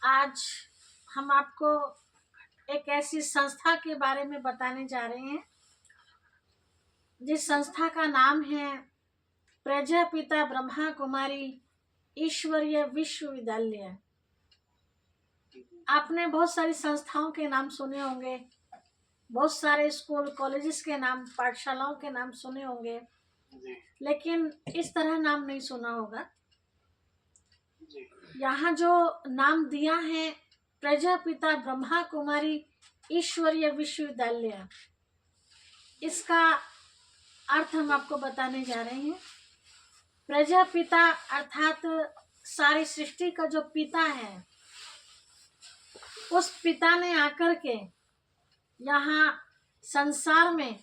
आज हम आपको एक ऐसी संस्था के बारे में बताने जा रहे हैं जिस संस्था का नाम है प्रजापिता ब्रह्मा कुमारी ईश्वरीय विश्वविद्यालय। आपने बहुत सारी संस्थाओं के नाम सुने होंगे, बहुत सारे स्कूल कॉलेजेस के नाम, पाठशालाओं के नाम सुने होंगे, लेकिन इस तरह नाम नहीं सुना होगा। यहाँ जो नाम दिया है प्रजापिता ब्रह्मा कुमारी ईश्वरीय विश्वविद्यालय, इसका अर्थ हम आपको बताने जा रहे हैं। प्रजापिता अर्थात सारी सृष्टि का जो पिता है, उस पिता ने आकर के यहाँ संसार में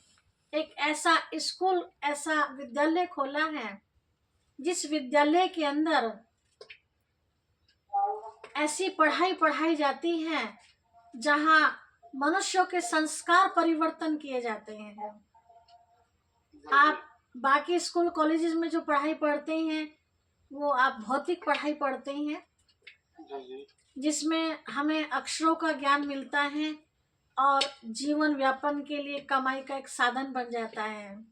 एक ऐसा स्कूल, ऐसा विद्यालय खोला है जिस विद्यालय के अंदर ऐसी पढ़ाई पढ़ाई जाती है जहाँ मनुष्यों के संस्कार परिवर्तन किए जाते हैं। आप बाकी स्कूल कॉलेजेस में जो पढ़ाई पढ़ते हैं वो आप भौतिक पढ़ाई पढ़ते हैं, जिसमें हमें अक्षरों का ज्ञान मिलता है और जीवन व्यापन के लिए कमाई का एक साधन बन जाता है।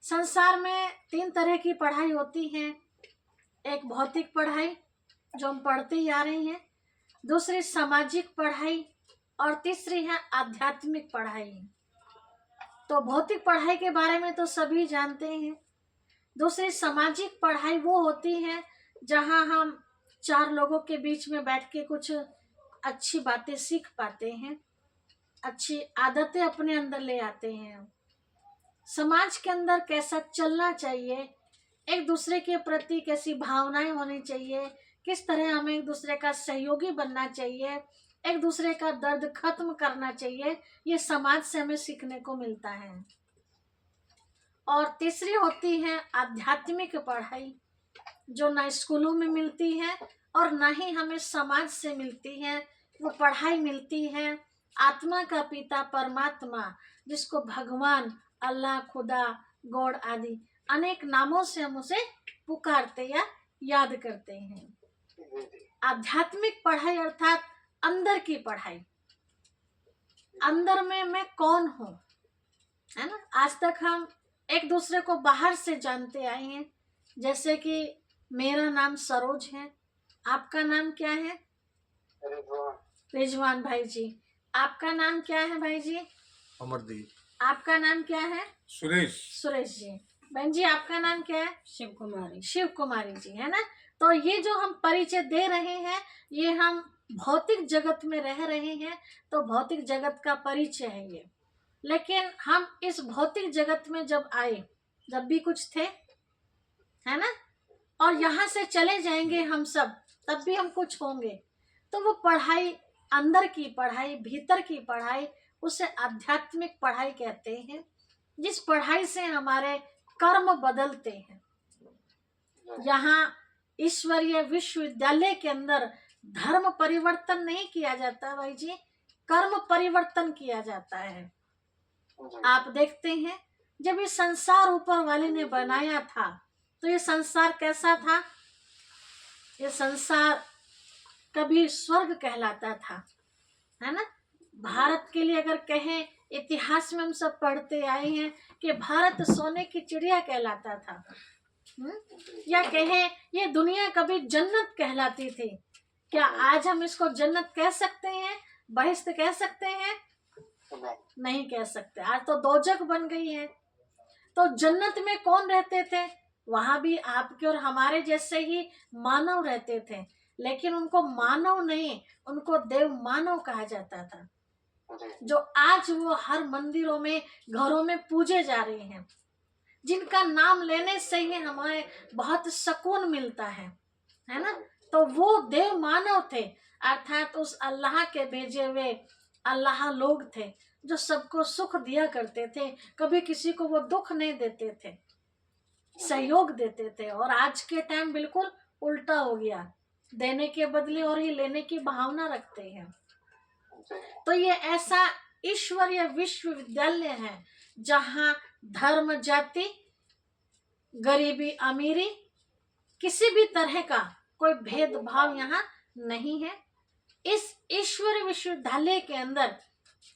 संसार में 3 तरह की पढ़ाई होती है। एक भौतिक पढ़ाई जो हम पढ़ते ही आ रहे हैं, दूसरी सामाजिक पढ़ाई और तीसरी है आध्यात्मिक पढ़ाई। तो भौतिक पढ़ाई के बारे में तो सभी जानते हैं। दूसरी सामाजिक पढ़ाई वो होती है जहां हम 4 लोगों के बीच में बैठ के कुछ अच्छी बातें सीख पाते हैं, अच्छी आदतें अपने अंदर ले आते हैं। समाज के अंदर कैसा चलना चाहिए, एक दूसरे के प्रति कैसी भावनाएं होनी चाहिए, किस तरह हमें एक दूसरे का सहयोगी बनना चाहिए, एक दूसरे का दर्द खत्म करना चाहिए, ये समाज से हमें सीखने को मिलता है। और तीसरी होती है आध्यात्मिक पढ़ाई, जो ना स्कूलों में मिलती है और ना ही हमें समाज से मिलती है। वो पढ़ाई मिलती है आत्मा का पिता परमात्मा, जिसको भगवान, अल्लाह, खुदा, गॉड आदि अनेक नामों से हम उसे पुकारते या याद करते हैं। आध्यात्मिक पढ़ाई अर्थात अंदर की पढ़ाई, अंदर में मैं कौन हूँ, है ना। आज तक हम एक दूसरे को बाहर से जानते आए हैं, जैसे कि मेरा नाम सरोज है, आपका नाम क्या है? रिजवान भाई जी। आपका नाम क्या है भाई जी? अमरदीप। आपका नाम क्या है? सुरेश। सुरेश जी। बहन जी आपका नाम क्या है? शिव कुमारी। शिव कुमारी जी, है ना। तो ये जो हम परिचय दे रहे हैं, ये हम भौतिक जगत में रह रहे हैं, तो भौतिक जगत का परिचय है ये। लेकिन हम इस भौतिक जगत में जब आए, जब भी कुछ थे, है ना, और यहाँ से चले जाएंगे हम सब, तब भी हम कुछ होंगे। तो वो पढ़ाई, अंदर की पढ़ाई, भीतर की पढ़ाई, उसे आध्यात्मिक पढ़ाई कहते हैं, जिस पढ़ाई से हमारे कर्म बदलते हैं। यहाँ ईश्वरीय विश्वविद्यालय के अंदर धर्म परिवर्तन नहीं किया जाता भाई जी, कर्म परिवर्तन किया जाता है। आप देखते हैं जब ये संसार ऊपर वाले ने बनाया था, तो ये संसार कैसा था? ये संसार कभी स्वर्ग कहलाता था, है ना। भारत के लिए अगर कहें, इतिहास में हम सब पढ़ते आए हैं कि भारत सोने की चिड़िया कहलाता था, या कहें ये दुनिया कभी जन्नत कहलाती थी। क्या आज हम इसको जन्नत कह सकते हैं, बहिश्त कह सकते हैं? नहीं कह सकते। आज तो दोजख बन गई है। तो जन्नत में कौन रहते थे? वहां भी आपके और हमारे जैसे ही मानव रहते थे, लेकिन उनको मानव नहीं, उनको देव मानव कहा जाता था, जो आज वो हर मंदिरों में, घरों में पूजे जा रहे हैं, जिनका नाम लेने से ही हमें बहुत सुकून मिलता है ना। तो वो देव मानव थे, अर्थात उस अल्लाह के भेजे हुए अल्लाह लोग थे, जो सबको सुख दिया करते थे, कभी किसी को वो दुख नहीं देते थे, सहयोग देते थे। और आज के टाइम बिल्कुल उल्टा हो गया, देने के बदले और ही लेने की भावना रखते हैं। तो ये ऐसा ईश्वरीय विश्वविद्यालय है जहाँ धर्म, जाति, गरीबी, अमीरी, किसी भी तरह का कोई भेदभाव यहाँ नहीं है। इस ईश्वरीय विश्वविद्यालय के अंदर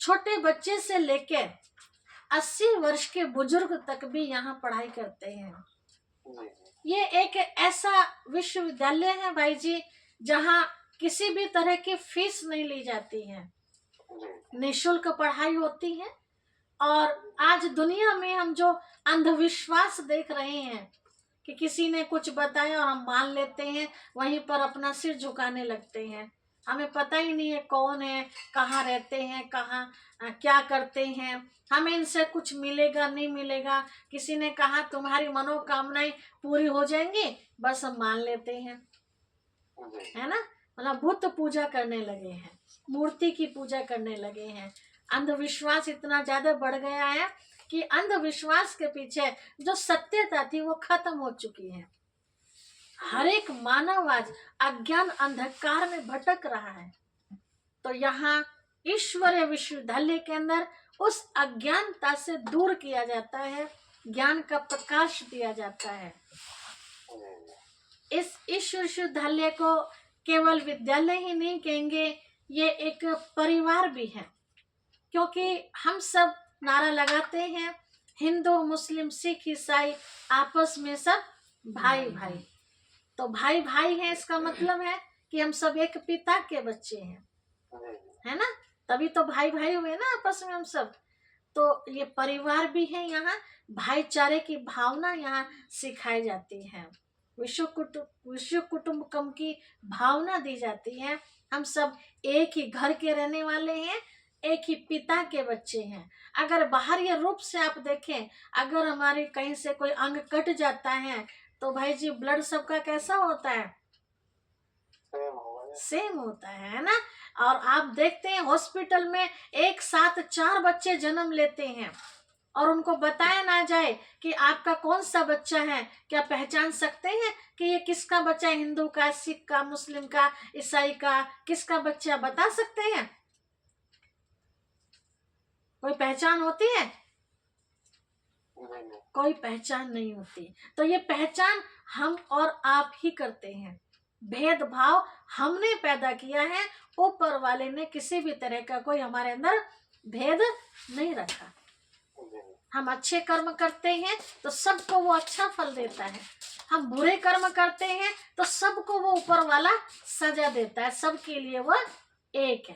छोटे बच्चे से लेकर 80 वर्ष के बुजुर्ग तक भी यहाँ पढ़ाई करते हैं। ये एक ऐसा विश्वविद्यालय है भाई जी जहाँ किसी भी तरह की फीस नहीं ली जाती है, निःशुल्क पढ़ाई होती है। और आज दुनिया में हम जो अंधविश्वास देख रहे हैं कि किसी ने कुछ बताया और हम मान लेते हैं, वहीं पर अपना सिर झुकाने लगते हैं। हमें पता ही नहीं है कौन है, कहाँ रहते हैं, कहाँ क्या करते हैं, हमें इनसे कुछ मिलेगा नहीं मिलेगा। किसी ने कहा तुम्हारी मनोकामनाएं पूरी हो जाएंगी, बस हम मान लेते हैं, है ना। मतलब बुत पूजा करने लगे हैं, मूर्ति की पूजा करने लगे हैं। अंधविश्वास इतना ज्यादा बढ़ गया है कि अंधविश्वास के पीछे जो सत्यता थी वो खत्म हो चुकी है। हर एक मानव आज अज्ञान अंधकार में भटक रहा है। तो यहाँ ईश्वरीय विश्वविद्यालय के अंदर उस अज्ञानता से दूर किया जाता है, ज्ञान का प्रकाश दिया जाता है। इस ईश्वर विश्वविद्यालय को केवल विद्यालय ही नहीं कहेंगे, ये एक परिवार भी है, क्योंकि हम सब नारा लगाते हैं हिंदू मुस्लिम सिख ईसाई आपस में सब भाई भाई। तो भाई भाई है, इसका मतलब है कि हम सब एक पिता के बच्चे हैं, है ना। तभी तो भाई भाई हुए ना आपस में हम सब। तो ये परिवार भी है, यहाँ भाईचारे की भावना यहाँ सिखाई जाती है, विश्व कुटुंबकम की भावना दी जाती है। हम सब एक ही घर के रहने वाले हैं, एक ही पिता के बच्चे हैं। अगर बाहरी रूप से आप देखें, अगर हमारे कहीं से कोई अंग कट जाता है तो भाई जी ब्लड सबका कैसा होता है, सेम होता है ना। और आप देखते हैं हॉस्पिटल में एक साथ 4 बच्चे जन्म लेते हैं और उनको बताया ना जाए कि आपका कौन सा बच्चा है, क्या पहचान सकते हैं कि ये किसका बच्चा है, हिंदू का, सिख का, मुस्लिम का, ईसाई का, किसका बच्चा बता सकते हैं? कोई पहचान होती है? कोई पहचान नहीं होती। तो ये पहचान हम और आप ही करते हैं। भेदभाव हमने पैदा किया है, ऊपर वाले ने किसी भी तरह का कोई हमारे अंदर भेद नहीं रखा। हम अच्छे कर्म करते हैं तो सबको वो अच्छा फल देता है, हम बुरे कर्म करते हैं तो सबको वो ऊपर वाला सजा देता है, सबके लिए वो एक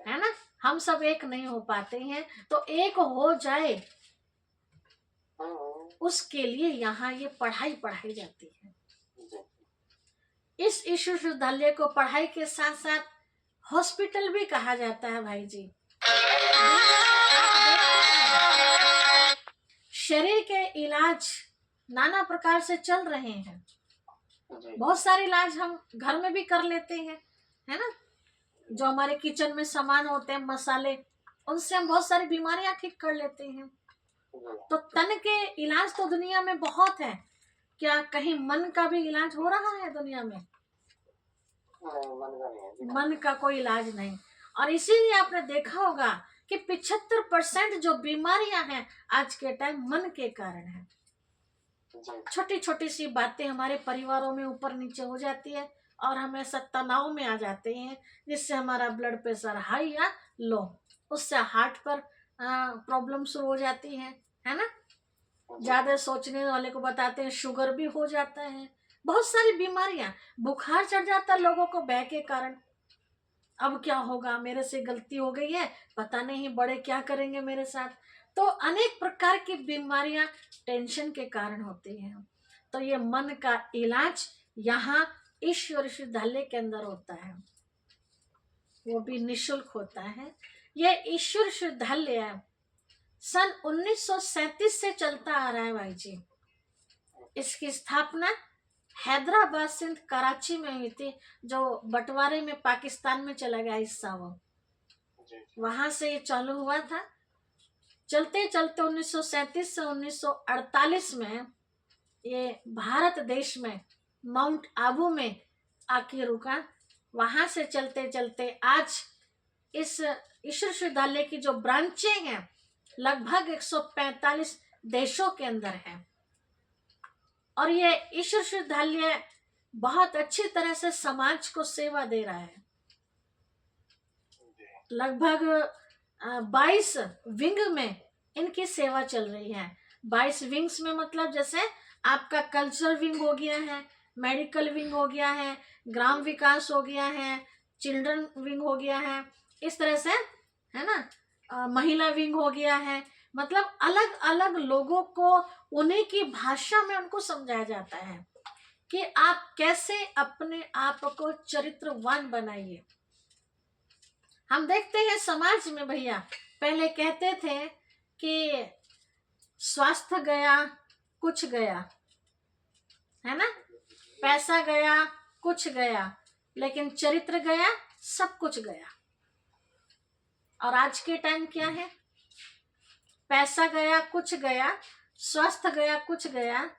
है ना। हम सब एक नहीं हो पाते हैं, तो एक हो जाए उसके लिए यहाँ ये पढ़ाई पढ़ाई जाती है। इस ईश्वर विश्वविद्यालय को पढ़ाई के साथ साथ हॉस्पिटल भी कहा जाता है भाई जी। शरीर के इलाज नाना प्रकार से चल रहे हैं, बहुत सारे इलाज हम घर में भी कर लेते हैं, है ना। जो हमारे किचन में सामान होते हैं, मसाले, उनसे हम बहुत सारी बीमारियां ठीक कर लेते हैं। तो तन के इलाज तो दुनिया में बहुत है, क्या कहीं मन का भी इलाज हो रहा है दुनिया में? मन का कोई इलाज नहीं। और इसीलिए आपने देखा होगा कि 75% जो बीमारियां हैं आज के टाइम मन के कारण है। छोटी छोटी सी बातें हमारे परिवारों में ऊपर नीचे हो जाती है और हम ऐसा तनाव में आ जाते हैं, जिससे हमारा ब्लड प्रेशर हाई या लो, उससे हार्ट पर प्रॉब्लम शुरू हो जाती है ना। ज्यादा सोचने वाले को बताते हैं शुगर भी हो जाता है, बहुत सारी बीमारियां, बुखार चढ़ जाता है लोगों को भय के कारण। अब क्या होगा, मेरे से गलती हो गई है, पता नहीं बड़े क्या करेंगे मेरे साथ। तो अनेक प्रकार की बीमारियां टेंशन के कारण होती हैं। तो ये मन का इलाज यहाँ ईश्वर विश्वविद्यालय के अंदर होता है, वो भी निःशुल्क होता है। ये ईश्वर विश्वविद्यालय सन 1937 से चलता आ रहा है भाई जी। इसकी स्थापना हैदराबाद सिंध कराची में हुई थी, जो बंटवारे में पाकिस्तान में चला गया हिस्सा, वो वहां से ये चालू हुआ था। चलते चलते 1937 से 1948 में ये भारत देश में माउंट आबू में आके रुका। वहां से चलते चलते आज इस ईश्वर विश्वविद्यालय की जो ब्रांचें हैं लगभग 145 देशों के अंदर है। और ये ईश्वर विश्वविद्यालय बहुत अच्छी तरह से समाज को सेवा दे रहा है। लगभग 22 विंग में इनकी सेवा चल रही है। 22 विंग्स में मतलब जैसे आपका कल्चरल विंग हो गया है, मेडिकल विंग हो गया है, ग्राम विकास हो गया है, चिल्ड्रन विंग हो गया है, इस तरह से, है ना, महिला विंग हो गया है। मतलब अलग अलग लोगों को उन्हीं की भाषा में उनको समझाया जाता है कि आप कैसे अपने आप को चरित्रवान बनाइए। हम देखते हैं समाज में भैया, पहले कहते थे कि स्वास्थ्य गया कुछ गया, है ना, पैसा गया कुछ गया, लेकिन चरित्र गया सब कुछ गया। और आज के टाइम क्या है, पैसा गया कुछ गया, स्वास्थ्य गया कुछ गया,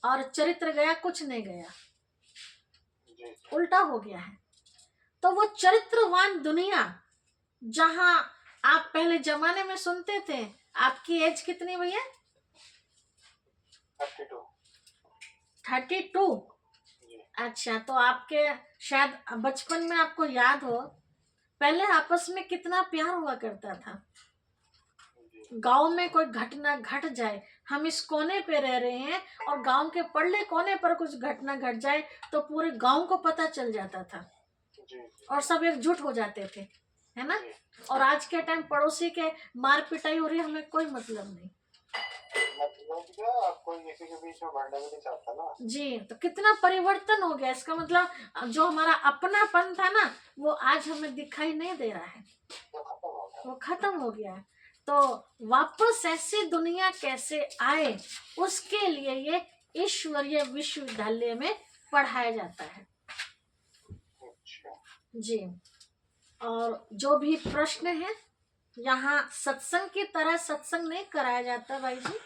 और चरित्र गया कुछ नहीं गया, उल्टा हो गया है। तो वो चरित्रवान दुनिया जहां आप पहले जमाने में सुनते थे, आपकी एज कितनी भैया? 32। अच्छा, तो आपके शायद बचपन में आपको याद हो, पहले आपस में कितना प्यार हुआ करता था। गांव में कोई घटना घट जाए, हम इस कोने पे रह रहे हैं और गांव के पड़ले कोने पर कुछ घटना घट जाए तो पूरे गांव को पता चल जाता था और सब एकजुट हो जाते थे, है ना। और आज के टाइम पड़ोसी के मार पिटाई हो रही है, हमें कोई मतलब नहीं। कोई किसी के बीच में बढ़ना भी नहीं चाहता ना जी। तो कितना परिवर्तन हो गया, इसका मतलब जो हमारा अपनापन था ना, वो आज हमें दिखाई नहीं दे रहा है, वो खत्म हो गया है। तो वापस ऐसी दुनिया कैसे आए, उसके लिए ये ईश्वरीय विश्वविद्यालय में पढ़ाया जाता है जी। और जो भी प्रश्न है, यहाँ सत्संग की तरह सत्संग नहीं कराया जाता भाई जी।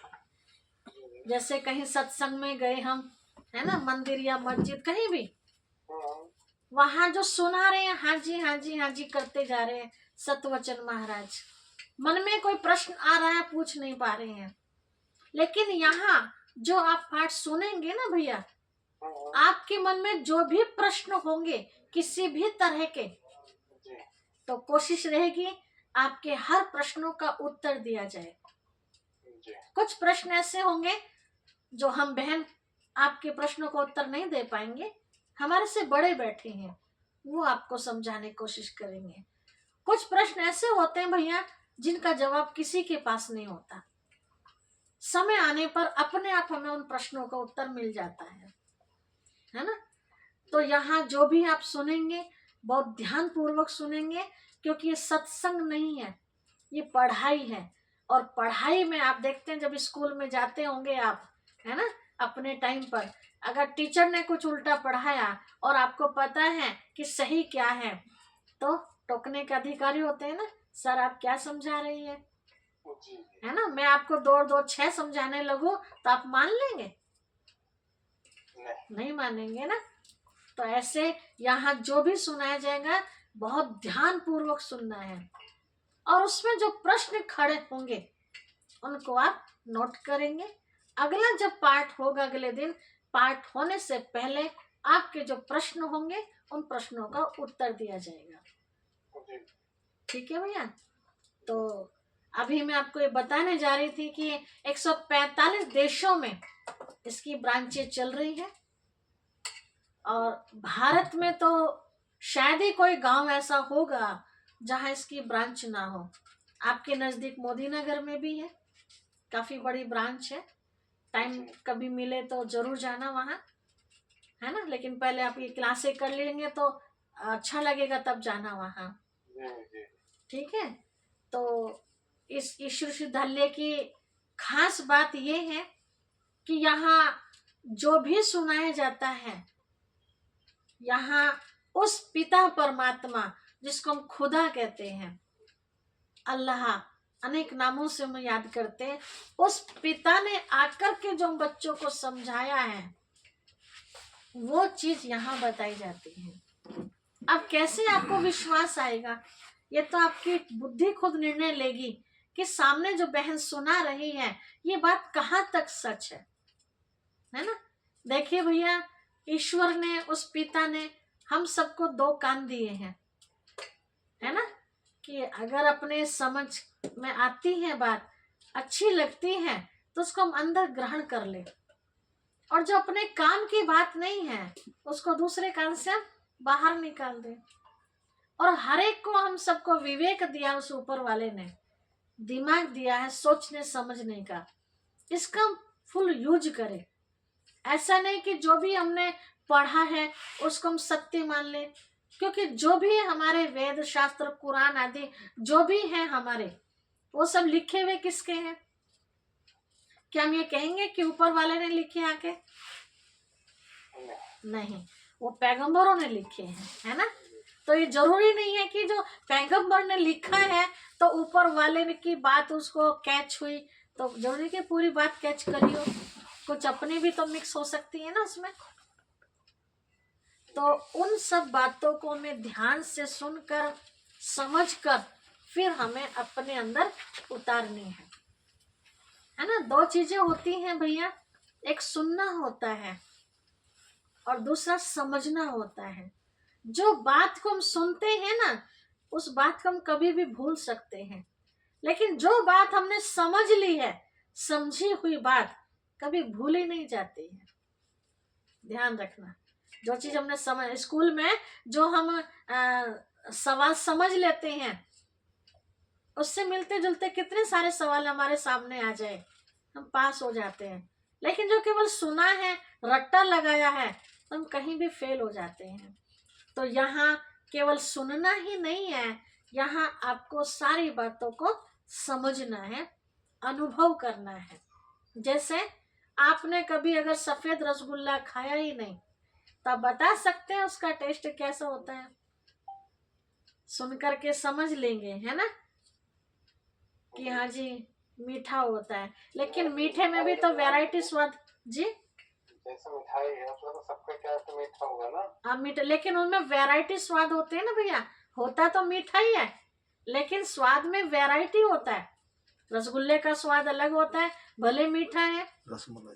जैसे कहीं सत्संग में गए हम, है ना, मंदिर या मस्जिद कहीं भी, वहां जो सुना रहे हैं हाँ जी हाँ जी हाँ जी करते जा रहे हैं सतवचन महाराज, मन में कोई प्रश्न आ रहा है पूछ नहीं पा रहे हैं। लेकिन यहाँ जो आप पाठ सुनेंगे ना भैया, आपके मन में जो भी प्रश्न होंगे किसी भी तरह के, तो कोशिश रहेगी आपके हर प्रश्नों का उत्तर दिया जाए। कुछ प्रश्न ऐसे होंगे जो हम बहन आपके प्रश्नों का उत्तर नहीं दे पाएंगे, हमारे से बड़े बैठे हैं, वो आपको समझाने की कोशिश करेंगे। कुछ प्रश्न ऐसे होते हैं भैया जिनका जवाब किसी के पास नहीं होता, समय आने पर अपने आप हमें उन प्रश्नों का उत्तर मिल जाता है ना। तो यहाँ जो भी आप सुनेंगे बहुत ध्यान पूर्वक सुनेंगे, क्योंकि ये सत्संग नहीं है, ये पढ़ाई है। और पढ़ाई में आप देखते हैं जब स्कूल में जाते होंगे आप, है ना, अपने टाइम पर अगर टीचर ने कुछ उल्टा पढ़ाया और आपको पता है कि सही क्या है, तो टोकने के अधिकारी होते हैं ना, सर आप क्या समझा रही है ना, मैं आपको 2 और 2 6 समझाने लगूं तो आप मान लेंगे? नहीं मानेंगे ना। तो ऐसे यहाँ जो भी सुनाया जाएगा बहुत ध्यान पूर्वक सुनना है, और उसमें जो प्रश्न खड़े होंगे उनको आप नोट करेंगे। अगला जब पाठ होगा, अगले दिन पाठ होने से पहले आपके जो प्रश्न होंगे उन प्रश्नों का उत्तर दिया जाएगा। ठीक है भैया। तो अभी मैं आपको ये बताने जा रही थी कि 145 देशों में इसकी ब्रांचें चल रही है, और भारत में तो शायद ही कोई गांव ऐसा होगा जहां इसकी ब्रांच ना हो। आपके नजदीक मोदी नगर में भी है, काफी बड़ी ब्रांच है, टाइम कभी मिले तो जरूर जाना वहाँ, है ना। लेकिन पहले आप ये क्लासें कर लेंगे तो अच्छा लगेगा, तब जाना वहाँ, ठीक है। तो इस ईश्वर विश्वविद्यालय की खास बात ये है कि यहाँ जो भी सुनाया जाता है, यहाँ उस पिता परमात्मा जिसको हम खुदा कहते हैं, अल्लाह, अनेक नामों से हम याद करते हैं, उस पिता ने आकर के जो बच्चों को समझाया है वो चीज यहाँ बताई जाती है। अब कैसे आपको विश्वास आएगा, ये तो आपकी बुद्धि खुद निर्णय लेगी कि सामने जो बहन सुना रही है ये बात कहाँ तक सच है ना। देखिए भैया, ईश्वर ने, उस पिता ने हम सबको दो कान दिए हैं, है ना, कि अगर अपने समझ में आती है बात, अच्छी लगती है, तो उसको हम अंदर ग्रहण कर ले, और जो अपने काम की बात नहीं है उसको दूसरे कान से हम बाहर निकाल दे। और हर एक को हम सबको विवेक दिया, उस ऊपर वाले ने दिमाग दिया है सोचने समझने का, इसका हम फुल यूज करें। ऐसा नहीं कि जो भी हमने पढ़ा है उसको हम सत्य मान ले, क्योंकि जो भी हमारे वेद शास्त्र कुरान आदि जो भी है हमारे, वो सब लिखे हुए किसके हैं? क्या हम ये कहेंगे कि ऊपर वाले ने लिखे आके? नहीं, वो पैगंबरों ने लिखे हैं, है ना। तो ये जरूरी नहीं है कि जो पैगंबर ने लिखा है तो ऊपर वाले की बात उसको कैच हुई, तो जरूरी कि पूरी बात कैच करी हो, कुछ अपनी भी तो मिक्स हो सकती है ना उसमें। तो उन सब बातों को हमें ध्यान से सुनकर समझकर फिर हमें अपने अंदर उतारनी है ना। दो चीजें होती हैं भैया, एक सुनना होता है और दूसरा समझना होता है। जो बात को हम सुनते हैं ना, उस बात को हम कभी भी भूल सकते हैं, लेकिन जो बात हमने समझ ली है, समझी हुई बात कभी भूली नहीं जाती है। ध्यान रखना, जो चीज हमने समझ, स्कूल में जो हम सवाल समझ लेते हैं, उससे मिलते जुलते कितने सारे सवाल हमारे सामने आ जाए, हम पास हो जाते हैं। लेकिन जो केवल सुना है, रट्टा लगाया है, तो हम कहीं भी फेल हो जाते हैं। तो यहाँ केवल सुनना ही नहीं है, यहाँ आपको सारी बातों को समझना है, अनुभव करना है। जैसे आपने कभी अगर सफेद रसगुल्ला खाया ही नहीं, तो आप बता सकते हैं उसका टेस्ट कैसा होता है? सुन करके समझ लेंगे, है ना, कि हाँ जी मीठा होता है, लेकिन मीठे में भी तो वैरायटी स्वाद जी, जैसे मिठाई है उसमें तो सबका क्या तो मीठा होगा ना। हाँ मीठा, लेकिन उनमें वैरायटी स्वाद होते हैं ना भैया। होता तो मीठा ही है, लेकिन स्वाद में वैरायटी होता है। रसगुल्ले का स्वाद अलग होता है, भले मीठा है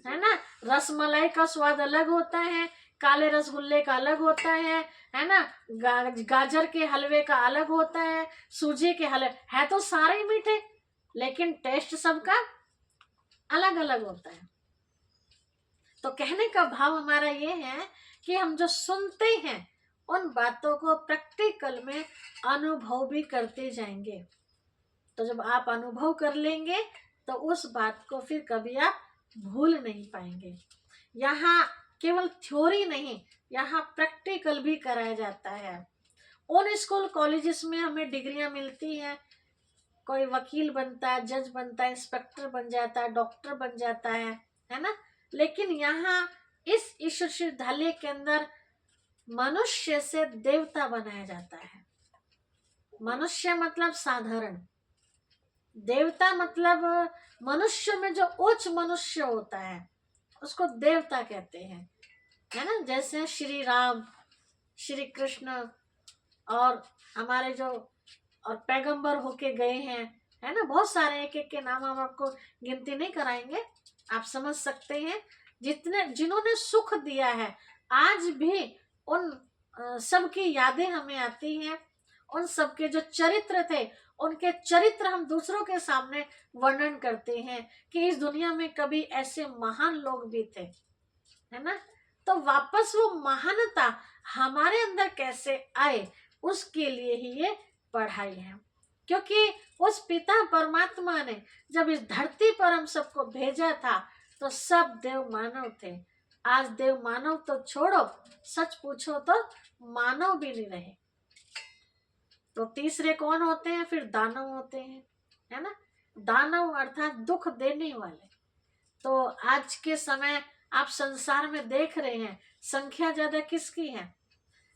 ना। रसमलाई का स्वाद अलग होता है, काले रसगुल्ले का अलग होता है ना। गाजर के हलवे का अलग होता है, सूजी के हलवे, है तो सारे ही मीठे, लेकिन टेस्ट सबका अलग अलग होता है। तो कहने का भाव हमारा ये है कि हम जो सुनते हैं उन बातों को प्रैक्टिकल में अनुभव भी करते जाएंगे। तो जब आप अनुभव कर लेंगे तो उस बात को फिर कभी आप भूल नहीं पाएंगे। यहाँ केवल थ्योरी नहीं, यहाँ प्रैक्टिकल भी कराया जाता है। उन स्कूल कॉलेजेस में हमें डिग्रियां मिलती हैं, कोई वकील बनता है, जज बनता है, इंस्पेक्टर बन जाता है, डॉक्टर बन जाता है ना। लेकिन यहाँ इस ईश्वर विश्वविद्यालय के अंदर मनुष्य से देवता बनाया जाता है। मनुष्य मतलब साधारण, देवता मतलब मनुष्य में जो उच्च मनुष्य होता है उसको देवता कहते हैं, है ना। जैसे श्री राम, श्री कृष्ण और हमारे जो और पैगंबर होके गए हैं, है ना, बहुत सारे, एक एक के नाम हम आपको गिनती नहीं कराएंगे, आप समझ सकते हैं। जितने जिन्होंने सुख दिया है, आज भी उन सबकी यादें हमें आती हैं। उन सबके जो चरित्र थे, उनके चरित्र हम दूसरों के सामने वर्णन करते हैं कि इस दुनिया में कभी ऐसे महान लोग भी थे, है ना। तो वापस वो महानता हमारे अंदर कैसे आए, उसके लिए ही ये पढ़ाई है। क्योंकि उस पिता परमात्मा ने जब इस धरती पर हम सबको भेजा था तो सब देव मानव थे। आज देव मानव तो छोड़ो, सच पूछो तो मानव भी नहीं रहे। तो तीसरे कौन होते हैं? फिर दानव होते हैं, है ना। दानव अर्थात दुख देने वाले। तो आज के समय आप संसार में देख रहे हैं, संख्या ज्यादा किसकी है?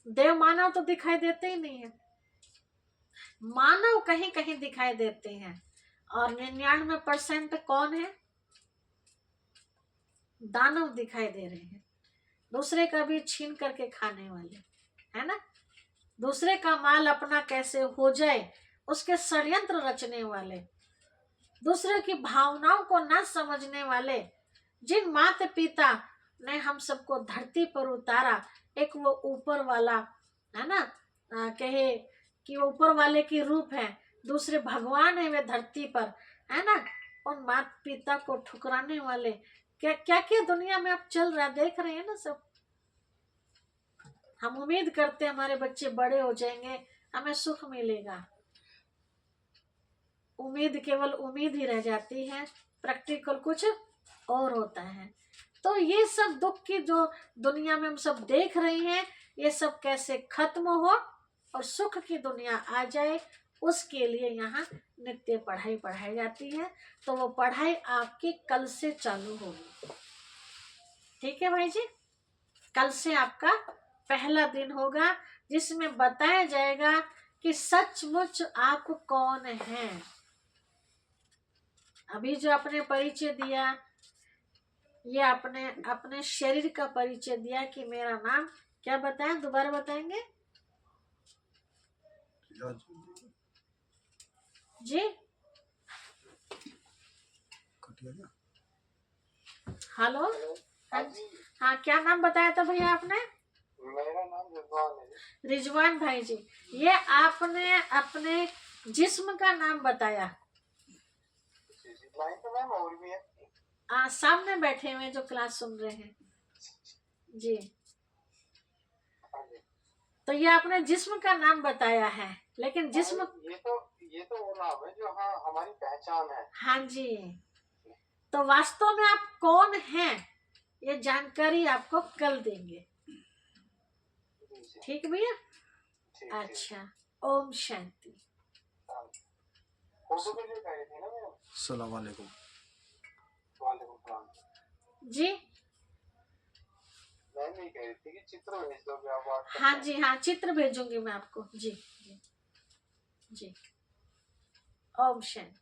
देव मानव तो दिखाई देते ही नहीं है, मानव कहीं कहीं दिखाई देते हैं। और 99% कौन है? दानव दिखाई दे रहे हैं, दूसरे का भी छीन करके खाने वाले, है ना। दूसरे का माल अपना कैसे हो जाए उसके षड्यंत्र रचने वाले, दूसरे की भावनाओं को न समझने वाले, जिन माता पिता ने हम सबको धरती पर उतारा, एक वो ऊपर वाला है ना, कहे कि वो ऊपर वाले की रूप है, दूसरे भगवान है वे धरती पर, है ना। उन माता पिता को ठुकराने वाले क्या क्या क्या दुनिया में अब चल रहा है, देख रहे हैं ना सब। हम उम्मीद करते हैं हमारे बच्चे बड़े हो जाएंगे, हमें सुख मिलेगा। उम्मीद केवल उम्मीद ही रह जाती है, प्रैक्टिकल कुछ और होता है। तो ये सब दुख की जो दुनिया में हम सब देख रहे हैं, ये सब कैसे खत्म हो और सुख की दुनिया आ जाए, उसके लिए यहाँ नित्य पढ़ाई पढ़ाई जाती है। तो वो पढ़ाई आपकी कल से चालू होगी, ठीक है भाई जी। कल से आपका पहला दिन होगा, जिसमें बताया जाएगा कि सचमुच आप कौन हैं। अभी जो आपने परिचय दिया, ये आपने अपने शरीर का परिचय दिया कि मेरा नाम क्या, बताएं, दोबारा बताएंगे जी। हेलो, हाँ जी, हाँ, क्या नाम बताया था भैया आपने? मेरा नाम रिजवान है। रिजवान भाई जी, ये आपने अपने जिस्म का नाम बताया। लाइन तो मैम और भी है। सामने बैठे हुए जो क्लास सुन रहे हैं जी, हाँ जी। तो ये आपने जिस्म का नाम बताया है, लेकिन जिस्म, ये तो वो नाम है जो हाँ हमारी पहचान है। हाँ जी, तो वास्तव में आप कौन हैं ये जानकारी आपको कल देंगे, ठीक भैया। ठीक, अच्छा, ओम शांति। फोटो वीडियो कह रही थी ना मैम। अस्सलाम वालेकुम। वालेकुम सलाम। जी, मैं नहीं कह रही थी कि चित्र भेज दोगे आप व्हाट्सएप हाँ पे? जी, हाँ, चित्र भेजूंगी मैं आपको जी जी जी। ओम शांति।